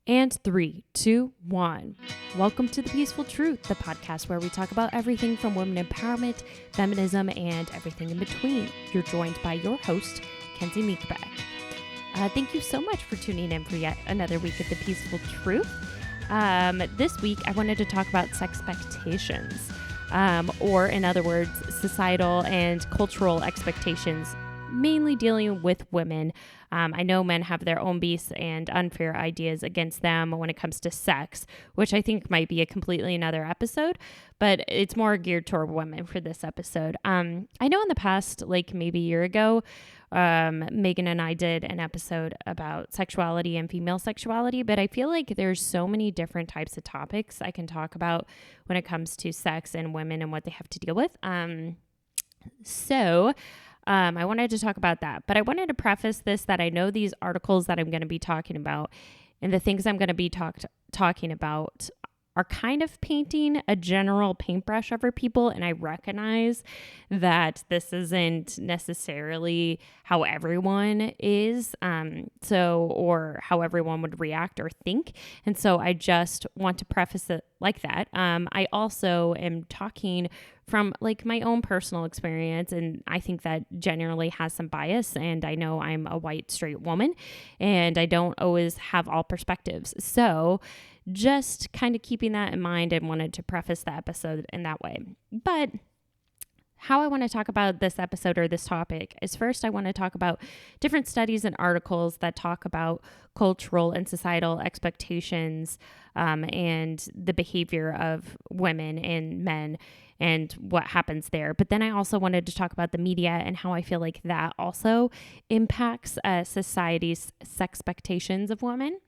And 3, 2, 1. Welcome to The Peaceful Truth, the podcast where we talk about everything from women empowerment, feminism, and everything in between. You're joined by your host, Kenzie Meekbeck. Thank you so much for tuning in for yet another week of The Peaceful Truth. This week, I wanted to talk about sexpectations, or in other words, societal and cultural expectations, mainly dealing with women. I know men have their own beasts and unfair ideas against them when it comes to sex, which I think might be a completely another episode, but it's more geared toward women for this episode. I know in the past, like maybe a year ago, Megan and I did an episode about sexuality and female sexuality, but I feel like there's so many different types of topics I can talk about when it comes to sex and women and what they have to deal with. I wanted to talk about that, but I wanted to preface this that I know these articles that I'm going to be talking about and the things I'm going to be talking about are kind of painting a general paintbrush over people. And I recognize that this isn't necessarily how everyone is, or how everyone would react or think. And so I just want to preface it like that. I also am talking from like my own personal experience, and I think that generally has some bias, and I know I'm a white straight woman and I don't always have all perspectives. So just kind of keeping that in mind and wanted to preface the episode in that way. But how I want to talk about this episode or this topic is first, I want to talk about different studies and articles that talk about cultural and societal expectations and the behavior of women and men and what happens there. But then I also wanted to talk about the media and how I feel like that also impacts society's sexpectations of women.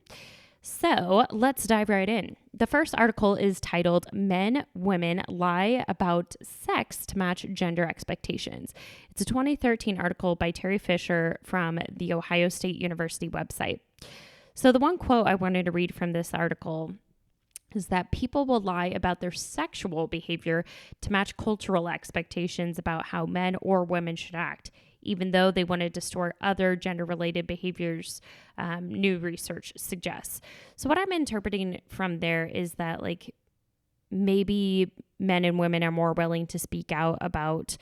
So let's dive right in. The first article is titled Men, Women Lie About Sex to Match Gender Expectations. It's a 2013 article by Terry Fisher from the Ohio State University website. So the one quote I wanted to read from this article is that people will lie about their sexual behavior to match cultural expectations about how men or women should act, even though they want to distort other gender-related behaviors, new research suggests. So what I'm interpreting from there is that like maybe men and women are more willing to speak out about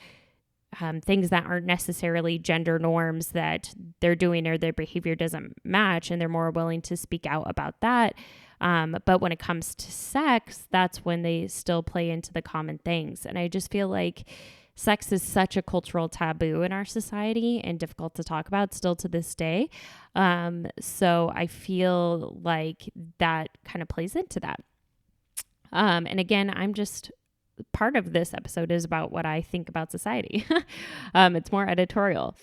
things that aren't necessarily gender norms that they're doing or their behavior doesn't match, and they're more willing to speak out about that. But when it comes to sex, that's when they still play into the common things. And I just feel like sex is such a cultural taboo in our society and difficult to talk about still to this day. So I feel like that kind of plays into that. And again, I'm just part of this episode is about what I think about society. It's more editorial.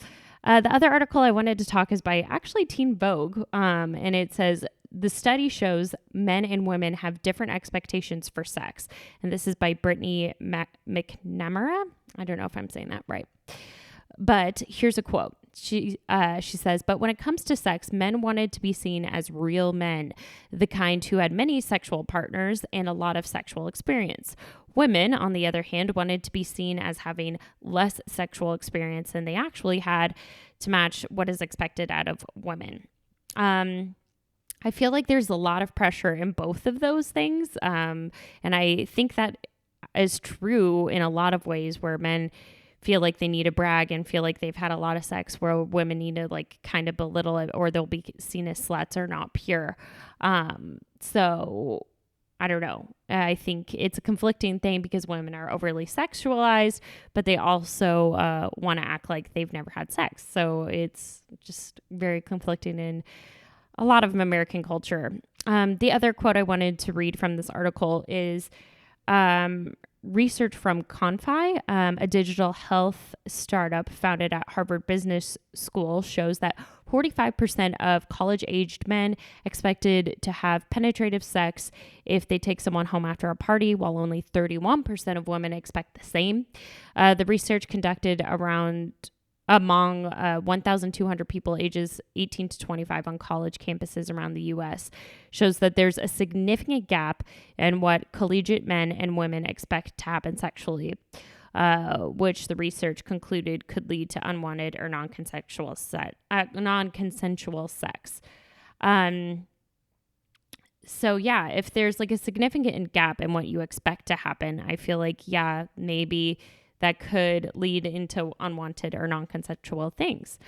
The other article I wanted to talk is by actually Teen Vogue. And it says, the study shows men and women have different expectations for sex. And this is by Brittany McNamara. I don't know if I'm saying that right. But here's a quote. She says, but when it comes to sex, men wanted to be seen as real men, the kind who had many sexual partners and a lot of sexual experience. Women, on the other hand, wanted to be seen as having less sexual experience than they actually had to match what is expected out of women. I feel like there's a lot of pressure in both of those things. And I think that is true in a lot of ways where men feel like they need to brag and feel like they've had a lot of sex, where women need to like kind of belittle it or they'll be seen as sluts or not pure. So I don't know. I think it's a conflicting thing because women are overly sexualized, but they also want to act like they've never had sex. So it's just very conflicting in a lot of American culture. The other quote I wanted to read from this article is research from Confi, a digital health startup founded at Harvard Business School, shows that 45% of college-aged men expected to have penetrative sex if they take someone home after a party, while only 31% of women expect the same. The research conducted among 1,200 people ages 18 to 25 on college campuses around the U.S. shows that there's a significant gap in what collegiate men and women expect to happen sexually, which the research concluded could lead to unwanted or non-consensual sex. So yeah, if there's like a significant gap in what you expect to happen, I feel like, yeah, maybe that could lead into unwanted or non-consensual things.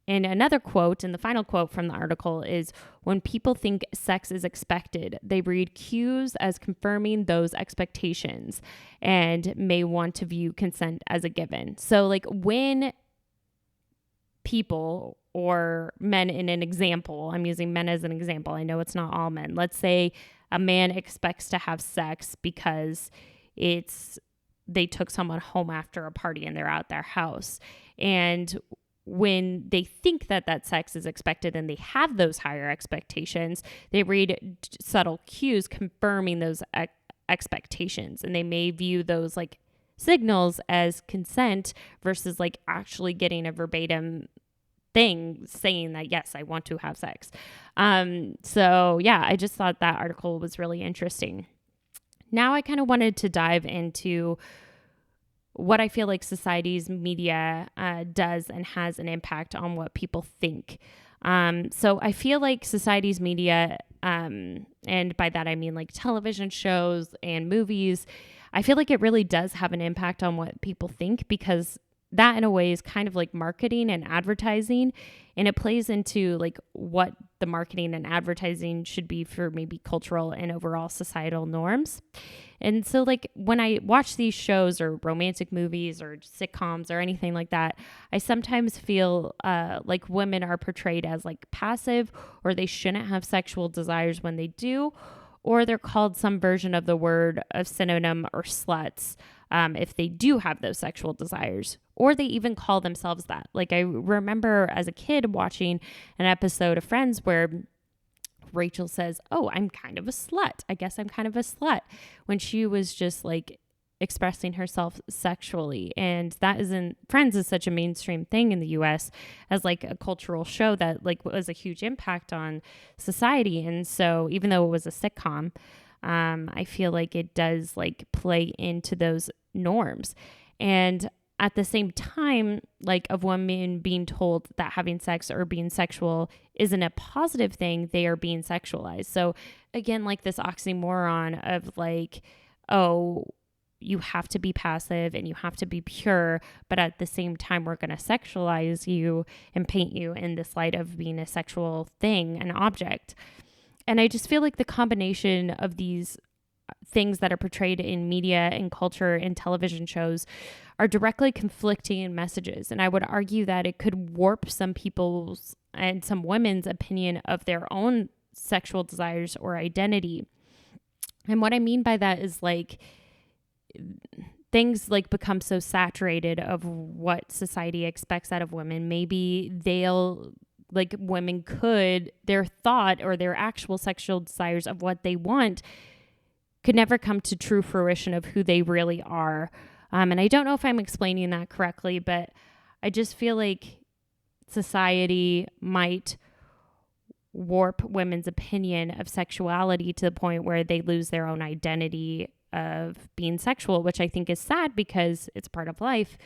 And another quote, and the final quote from the article is, when people think sex is expected, they read cues as confirming those expectations and may want to view consent as a given. So like when people or men, in an example, I'm using men as an example, I know it's not all men. Let's say a man expects to have sex because they took someone home after a party and they're at their house. And when they think that sex is expected and they have those higher expectations, they read subtle cues confirming those expectations. And they may view those like signals as consent versus like actually getting a verbatim thing saying that, yes, I want to have sex. So yeah, I just thought that article was really interesting. Now I kind of wanted to dive into what I feel like society's media does and has an impact on what people think. So I feel like society's media, and by that I mean like television shows and movies, I feel like it really does have an impact on what people think, because that in a way is kind of like marketing and advertising, and it plays into like what the marketing and advertising should be for maybe cultural and overall societal norms. And so like when I watch these shows or romantic movies or sitcoms or anything like that, I sometimes feel like women are portrayed as like passive, or they shouldn't have sexual desires when they do, or they're called some version of the word of synonym or sluts if they do have those sexual desires, or they even call themselves that. Like I remember as a kid watching an episode of Friends where Rachel says, "Oh, I'm kind of a slut. I guess I'm kind of a slut," when she was just like expressing herself sexually. And that isn't, Friends is such a mainstream thing in the US as like a cultural show that like was a huge impact on society. And so even though it was a sitcom, I feel like it does like play into those norms. And at the same time, like of women being told that having sex or being sexual isn't a positive thing, they are being sexualized. So again, like this oxymoron of like, oh, you have to be passive and you have to be pure, but at the same time, we're going to sexualize you and paint you in this light of being a sexual thing, an object. And I just feel like the combination of these things that are portrayed in media and culture and television shows are directly conflicting messages. And I would argue that it could warp some people's and some women's opinion of their own sexual desires or identity. And what I mean by that is like things like become so saturated of what society expects out of women. Maybe like women could, their thought or their actual sexual desires of what they want could never come to true fruition of who they really are. And I don't know if I'm explaining that correctly, but I just feel like society might warp women's opinion of sexuality to the point where they lose their own identity of being sexual, which I think is sad because it's part of life.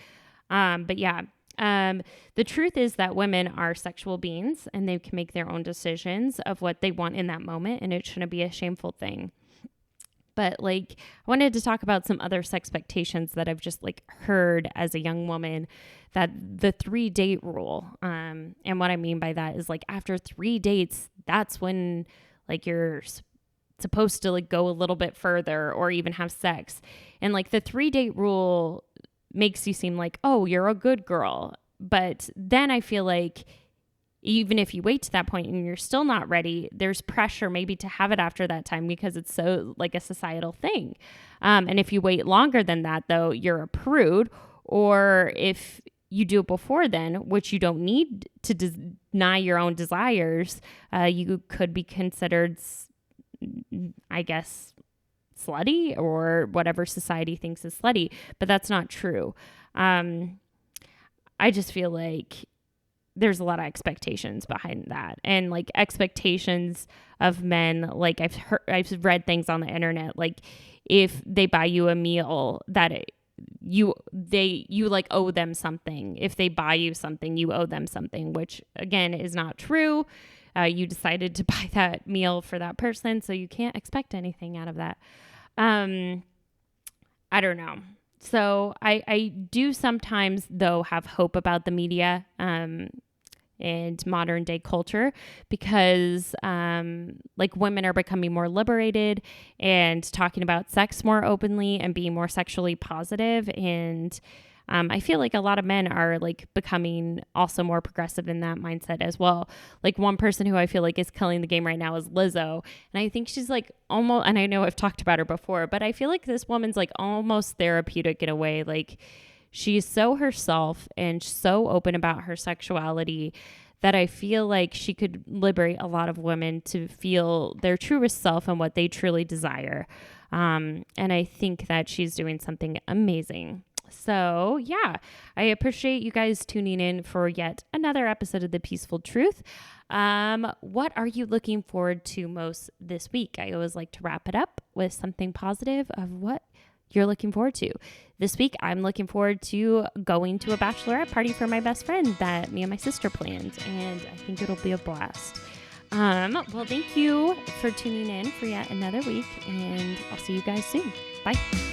But yeah, the truth is that women are sexual beings and they can make their own decisions of what they want in that moment, and it shouldn't be a shameful thing. But like, I wanted to talk about some other sexpectations that I've just like heard as a young woman, that the 3-date rule. And what I mean by that is like after 3 dates, that's when like you're supposed to like go a little bit further or even have sex. And like the 3-date rule makes you seem like, oh, you're a good girl. But then I feel like even if you wait to that point and you're still not ready, there's pressure maybe to have it after that time because it's so like a societal thing. And if you wait longer than that, though, you're a prude. Or if you do it before then, which you don't need to deny your own desires, you could be considered, I guess, slutty or whatever society thinks is slutty. But that's not true. I just feel like there's a lot of expectations behind that, and like expectations of men. Like I've read things on the internet, like if they buy you a meal, that you like owe them something. If they buy you something, you owe them something, which again is not true. You decided to buy that meal for that person, so you can't expect anything out of that. I don't know. So I do sometimes, though, have hope about the media and modern day culture, because like women are becoming more liberated and talking about sex more openly and being more sexually positive. And I feel like a lot of men are like becoming also more progressive in that mindset as well. Like one person who I feel like is killing the game right now is Lizzo. And I think she's like almost, and I know I've talked about her before, but I feel like this woman's like almost therapeutic in a way. Like she's so herself and so open about her sexuality that I feel like she could liberate a lot of women to feel their truest self and what they truly desire. And I think that she's doing something amazing. So yeah, I appreciate you guys tuning in for yet another episode of The Peaceful Truth. What are you looking forward to most this week? I always like to wrap it up with something positive of what you're looking forward to. This week, I'm looking forward to going to a bachelorette party for my best friend that me and my sister planned, and I think it'll be a blast. Well, thank you for tuning in for yet another week, and I'll see you guys soon. Bye.